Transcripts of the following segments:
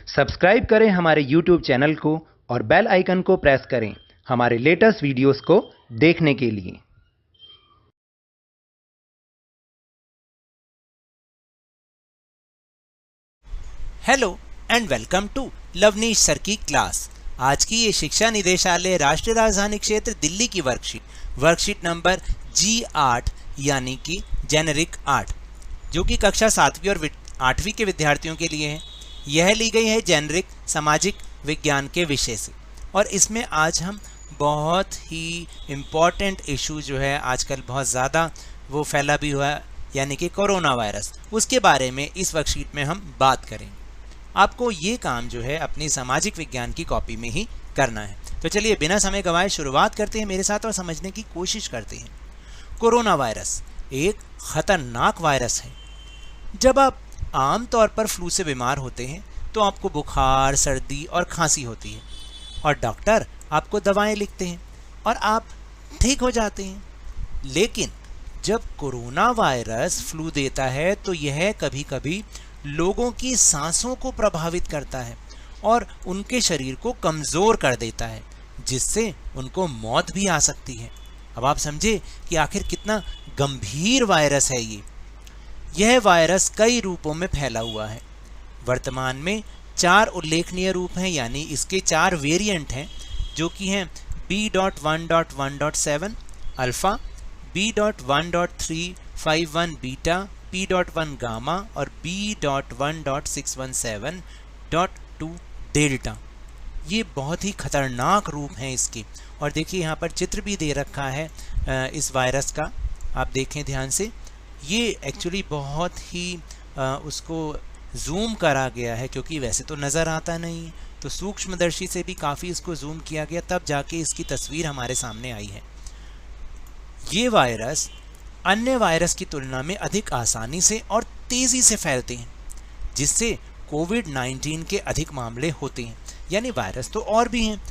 Subscribe करें हमारे YouTube channel को और बेल आइकन को प्रेस करें हमारे लेटेस्ट वीडियोस को देखने के लिए। Hello and welcome to Lavnish sir की क्लास। आज की ये शिक्षा निदेशालय राष्ट्रीय राजधानी क्षेत्र दिल्ली की वर्कशीट नंबर G8 यानी कि जेनेरिक 8 जो कि कक्षा 7वीं और 8वीं के विद्यार्थियों के लिए है। यह ली गई है जेनेरिक सामाजिक विज्ञान के विषय से और इसमें आज हम बहुत ही इम्पॉर्टेंट इशू जो है आजकल बहुत ज़्यादा वो फैला भी हुआ है यानी कि कोरोना वायरस, उसके बारे में इस वर्कशीट में हम बात करेंगे। आपको ये काम जो है अपनी सामाजिक विज्ञान की कॉपी में ही करना है। तो चलिए बिना समय गंवाए शुरुआत करते हैं मेरे साथ और समझने की कोशिश करते हैं। कोरोना वायरस एक खतरनाक वायरस है। जब आप आम तौर पर फ्लू से बीमार होते हैं तो आपको बुखार, सर्दी और खांसी होती है और डॉक्टर आपको दवाएं लिखते हैं और आप ठीक हो जाते हैं। लेकिन जब कोरोना वायरस फ्लू देता है तो यह कभी कभी लोगों की सांसों को प्रभावित करता है और उनके शरीर को कमज़ोर कर देता है, जिससे उनको मौत भी आ सकती है। अब आप समझे कि आखिर कितना गंभीर वायरस है ये। यह वायरस कई रूपों में फैला हुआ है। वर्तमान में 4 उल्लेखनीय रूप हैं, यानी इसके 4 वेरिएंट हैं जो कि हैं B.1.1.7 alpha, B.1.351 beta, P.1 gamma और B.1.617.2 डेल्टा। ये बहुत ही खतरनाक रूप हैं इसके। और देखिए यहाँ पर चित्र भी दे रखा है इस वायरस का, आप देखें ध्यान से। ये एक्चुअली बहुत ही उसको जूम करा गया है क्योंकि वैसे तो नज़र आता नहीं है, तो सूक्ष्मदर्शी से भी काफ़ी इसको जूम किया गया, तब जाके इसकी तस्वीर हमारे सामने आई है। ये वायरस अन्य वायरस की तुलना में अधिक आसानी से और तेज़ी से फैलते हैं, जिससे कोविड-19 के अधिक मामले होते हैं। यानी वायरस तो और भी हैं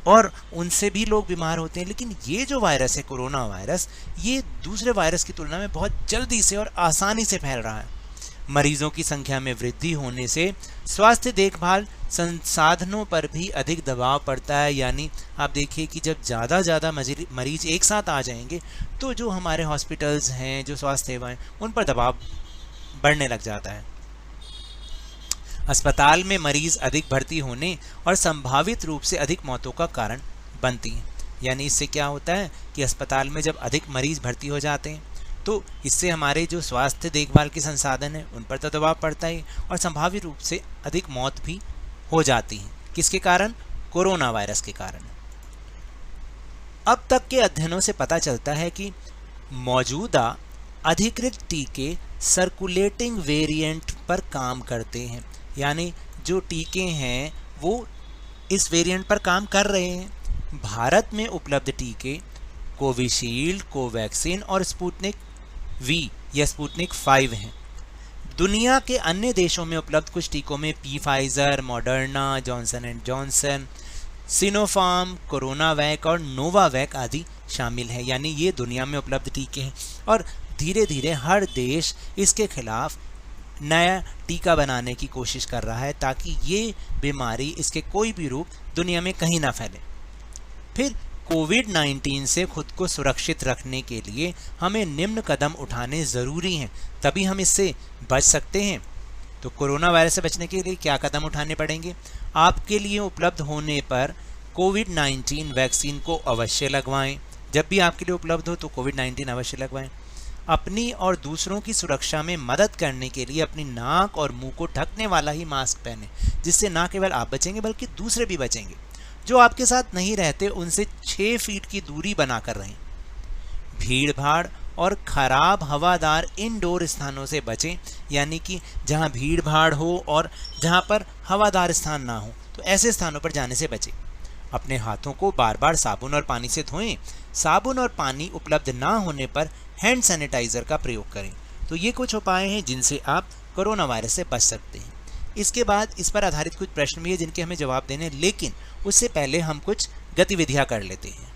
और उनसे भी लोग बीमार होते हैं, लेकिन ये जो वायरस है कोरोना वायरस, ये दूसरे वायरस की तुलना में बहुत जल्दी से और आसानी से फैल रहा है। मरीजों की संख्या में वृद्धि होने से स्वास्थ्य देखभाल संसाधनों पर भी अधिक दबाव पड़ता है। यानी आप देखिए कि जब ज़्यादा मरीज एक साथ आ जाएंगे तो जो हमारे हॉस्पिटल्स हैं, जो स्वास्थ्य सेवाएं, उन पर दबाव बढ़ने लग जाता है। अस्पताल में मरीज अधिक भर्ती होने और संभावित रूप से अधिक मौतों का कारण बनती हैं। यानी इससे क्या होता है कि अस्पताल में जब अधिक मरीज भर्ती हो जाते हैं तो इससे हमारे जो स्वास्थ्य देखभाल के संसाधन हैं उन पर तो दबाव पड़ता ही और संभावित रूप से अधिक मौत भी हो जाती है। किसके कारण? कोरोना वायरस के कारण। अब तक के अध्ययनों से पता चलता है कि मौजूदा अधिकृत टीके सर्कुलेटिंग वेरिएंट पर काम करते हैं। यानी जो टीके हैं वो इस वेरिएंट पर काम कर रहे हैं। भारत में उपलब्ध टीके कोविशील्ड, कोवैक्सीन और स्पुतनिक वी या स्पुतनिक 5 हैं। दुनिया के अन्य देशों में उपलब्ध कुछ टीकों में Pfizer, Moderna, Johnson and Johnson, Sinopharm, CoronaVac और नोवावैक आदि शामिल हैं। यानी ये दुनिया में उपलब्ध टीके हैं और धीरे धीरे हर देश इसके खिलाफ नया टीका बनाने की कोशिश कर रहा है ताकि ये बीमारी, इसके कोई भी रूप दुनिया में कहीं ना फैले। फिर कोविड-19 से खुद को सुरक्षित रखने के लिए हमें निम्न कदम उठाने ज़रूरी हैं, तभी हम इससे बच सकते हैं। तो कोरोना वायरस से बचने के लिए क्या कदम उठाने पड़ेंगे? आपके लिए उपलब्ध होने पर कोविड-19 वैक्सीन को अवश्य लगवाएं। जब भी आपके लिए उपलब्ध हो तो कोविड-19 अवश्य लगवाएं। अपनी और दूसरों की सुरक्षा में मदद करने के लिए अपनी नाक और मुंह को ढकने वाला ही मास्क पहनें, जिससे न केवल आप बचेंगे बल्कि दूसरे भी बचेंगे। जो आपके साथ नहीं रहते उनसे 6 फीट की दूरी बनाकर रहें। भीड़ भाड़ और खराब हवादार इंडोर स्थानों से बचें, यानी कि जहां भीड़ भाड़ हो और जहां पर हवादार स्थान ना हो, तो ऐसे स्थानों पर जाने से बचें। अपने हाथों को बार बार साबुन और पानी से धोएं। साबुन और पानी उपलब्ध ना होने पर हैंड सैनिटाइज़र का प्रयोग करें। तो ये कुछ उपाय हैं जिनसे आप कोरोना वायरस से बच सकते हैं। इसके बाद इस पर आधारित कुछ प्रश्न भी है जिनके हमें जवाब देने हैं, लेकिन उससे पहले हम कुछ गतिविधियां कर लेते हैं।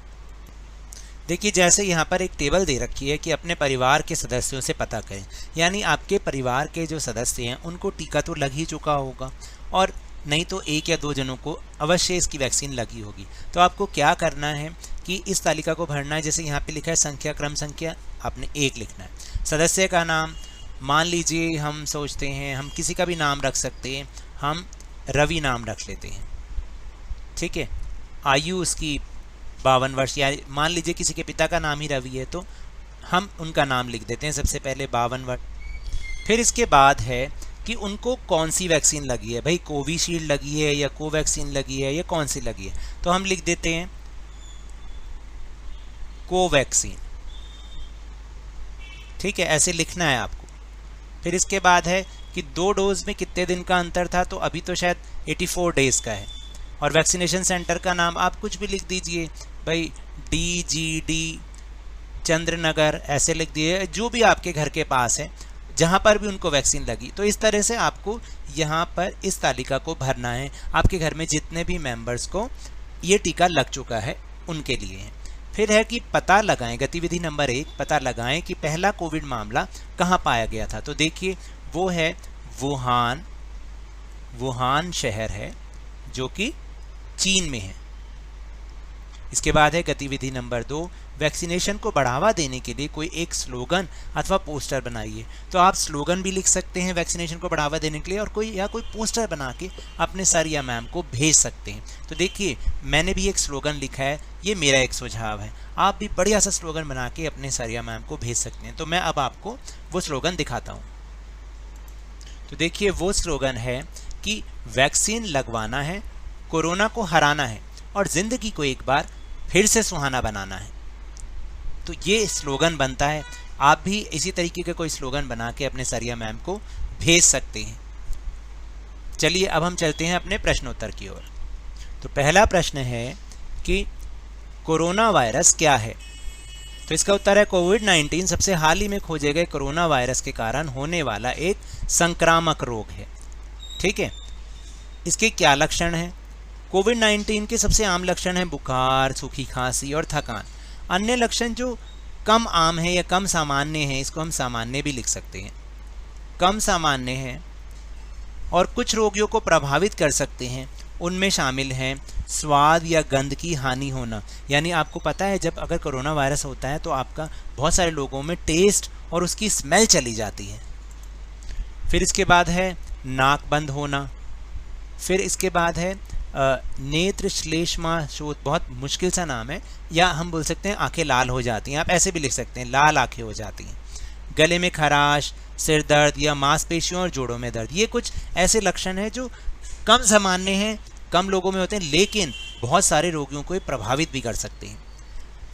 देखिए जैसे यहाँ पर एक टेबल दे रखी है कि अपने परिवार के सदस्यों से पता करें, यानी आपके परिवार के जो सदस्य हैं उनको टीका तो लग ही चुका होगा और नहीं तो 1 या 2 जनों को अवश्य इसकी वैक्सीन लगी होगी। तो आपको क्या करना है कि इस तालिका को भरना है। जैसे यहाँ पे लिखा है संख्या, क्रम संख्या, आपने 1 लिखना है। सदस्य का नाम, मान लीजिए हम सोचते हैं हम किसी का भी नाम रख सकते हैं, हम रवि नाम रख लेते हैं, ठीक है। आयु उसकी 52 वर्ष, या मान लीजिए किसी के पिता का नाम ही रवि है तो हम उनका नाम लिख देते हैं सबसे पहले 52 वर्ष। फिर इसके बाद है कि उनको कौन सी वैक्सीन लगी है, भाई कोविशील्ड लगी है या कोवैक्सीन लगी है या कौन सी लगी है, तो हम लिख देते हैं कोवैक्सीन, ठीक है, ऐसे लिखना है आपको। फिर इसके बाद है कि 2 डोज में कितने दिन का अंतर था, तो अभी तो शायद 84 डेज का है। और वैक्सीनेशन सेंटर का नाम आप कुछ भी लिख दीजिए, भाई DGD चंद्रनगर ऐसे लिख दिए, जो भी आपके घर के पास है जहाँ पर भी उनको वैक्सीन लगी। तो इस तरह से आपको यहाँ पर इस तालिका को भरना है। आपके घर में जितने भी मेंबर्स को ये टीका लग चुका है उनके लिए है। फिर है कि पता लगाएं, गतिविधि नंबर 1, पता लगाएं कि पहला कोविड मामला कहाँ पाया गया था। तो देखिए वो है वुहान शहर है जो कि चीन में है। इसके बाद है गतिविधि नंबर 2, वैक्सीनेशन को बढ़ावा देने के लिए कोई एक स्लोगन अथवा पोस्टर बनाइए। तो आप स्लोगन भी लिख सकते हैं वैक्सीनेशन को बढ़ावा देने के लिए, और कोई पोस्टर बना के अपने सर या मैम को भेज सकते हैं। तो देखिए मैंने भी एक स्लोगन लिखा है, ये मेरा एक सुझाव है। आप भी बढ़िया सा स्लोगन बना के अपने सर या मैम को भेज सकते हैं। तो मैं अब आपको वो स्लोगन दिखाता हूँ। तो देखिए वो स्लोगन है कि वैक्सीन लगवाना है, कोरोना को हराना है और ज़िंदगी को एक बार फिर से सुहाना बनाना है। तो ये स्लोगन बनता है। आप भी इसी तरीके का कोई स्लोगन बना के अपने सर या मैम को भेज सकते हैं। चलिए अब हम चलते हैं अपने प्रश्नोत्तर की ओर। तो पहला प्रश्न है कि कोरोना वायरस क्या है। तो इसका उत्तर है कोविड-19 सबसे हाल ही में खोजे गए कोरोना वायरस के कारण होने वाला एक संक्रामक रोग है, ठीक है। इसके क्या लक्षण हैं? कोविड-19 के सबसे आम लक्षण हैं बुखार, सूखी खांसी और थकान। अन्य लक्षण जो कम आम है या कम सामान्य है, इसको हम सामान्य भी लिख सकते हैं, कम सामान्य है और कुछ रोगियों को प्रभावित कर सकते हैं। उनमें शामिल हैं स्वाद या गंध की हानि होना, यानी आपको पता है जब अगर कोरोना वायरस होता है तो आपका बहुत सारे लोगों में टेस्ट और उसकी स्मेल चली जाती है। फिर इसके बाद है नाक बंद होना। फिर इसके बाद है नेत्र श्लेष्मा शोथ, बहुत मुश्किल सा नाम है, या हम बोल सकते हैं आंखें लाल हो जाती हैं, आप ऐसे भी लिख सकते हैं लाल आंखें हो जाती हैं। गले में खराश, सिर दर्द या मांसपेशियों और जोड़ों में दर्द, ये कुछ ऐसे लक्षण हैं जो कम सामान्य हैं, कम लोगों में होते हैं, लेकिन बहुत सारे रोगियों को ये प्रभावित भी कर सकते हैं।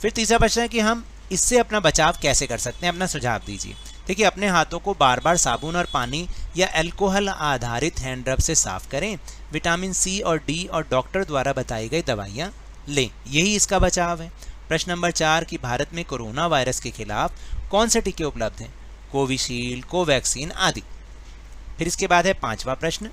फिर तीसरा प्रश्न है कि हम इससे अपना बचाव कैसे कर सकते हैं, अपना सुझाव दीजिए। देखिए अपने हाथों को बार बार साबुन और पानी या अल्कोहल आधारित हैंड रब से साफ करें। विटामिन C और D और डॉक्टर द्वारा बताई गई दवाइयाँ लें, यही इसका बचाव है। प्रश्न नंबर 4 कि भारत में कोरोना वायरस के खिलाफ कौन से टीके उपलब्ध हैं? कोविशील्ड, कोवैक्सीन आदि। फिर इसके बाद है 5वां प्रश्न।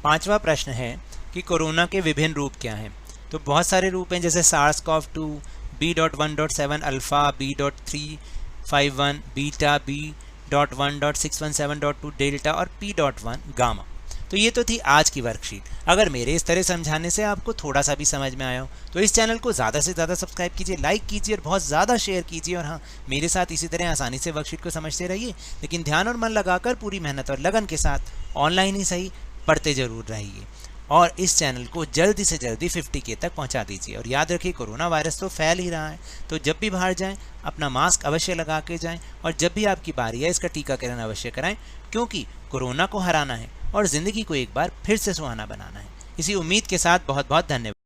पांचवा प्रश्न है कि कोरोना के विभिन्न रूप क्या हैं। तो बहुत सारे रूप हैं, जैसे SARS-CoV-2, B.1.7 alpha, B.351 beta, B.1.617.2 delta और P.1 गामा। तो ये तो थी आज की वर्कशीट। अगर मेरे इस तरह समझाने से आपको थोड़ा सा भी समझ में आया हो तो इस चैनल को ज़्यादा से ज़्यादा सब्सक्राइब कीजिए, लाइक कीजिए और बहुत ज़्यादा शेयर कीजिए। और हाँ, मेरे साथ इसी तरह आसानी से वर्कशीट को समझते रहिए, लेकिन ध्यान और मन लगाकर पूरी मेहनत और लगन के साथ ऑनलाइन ही सही पढ़ते ज़रूर रहिए। और इस चैनल को जल्दी से जल्दी 50K तक पहुंचा दीजिए। और याद रखिए कोरोना वायरस तो फैल ही रहा है, तो जब भी बाहर जाएं अपना मास्क अवश्य लगा के जाएं, और जब भी आपकी बारी है इसका टीकाकरण अवश्य कराएं, क्योंकि कोरोना को हराना है और ज़िंदगी को एक बार फिर से सुहाना बनाना है। इसी उम्मीद के साथ बहुत बहुत धन्यवाद।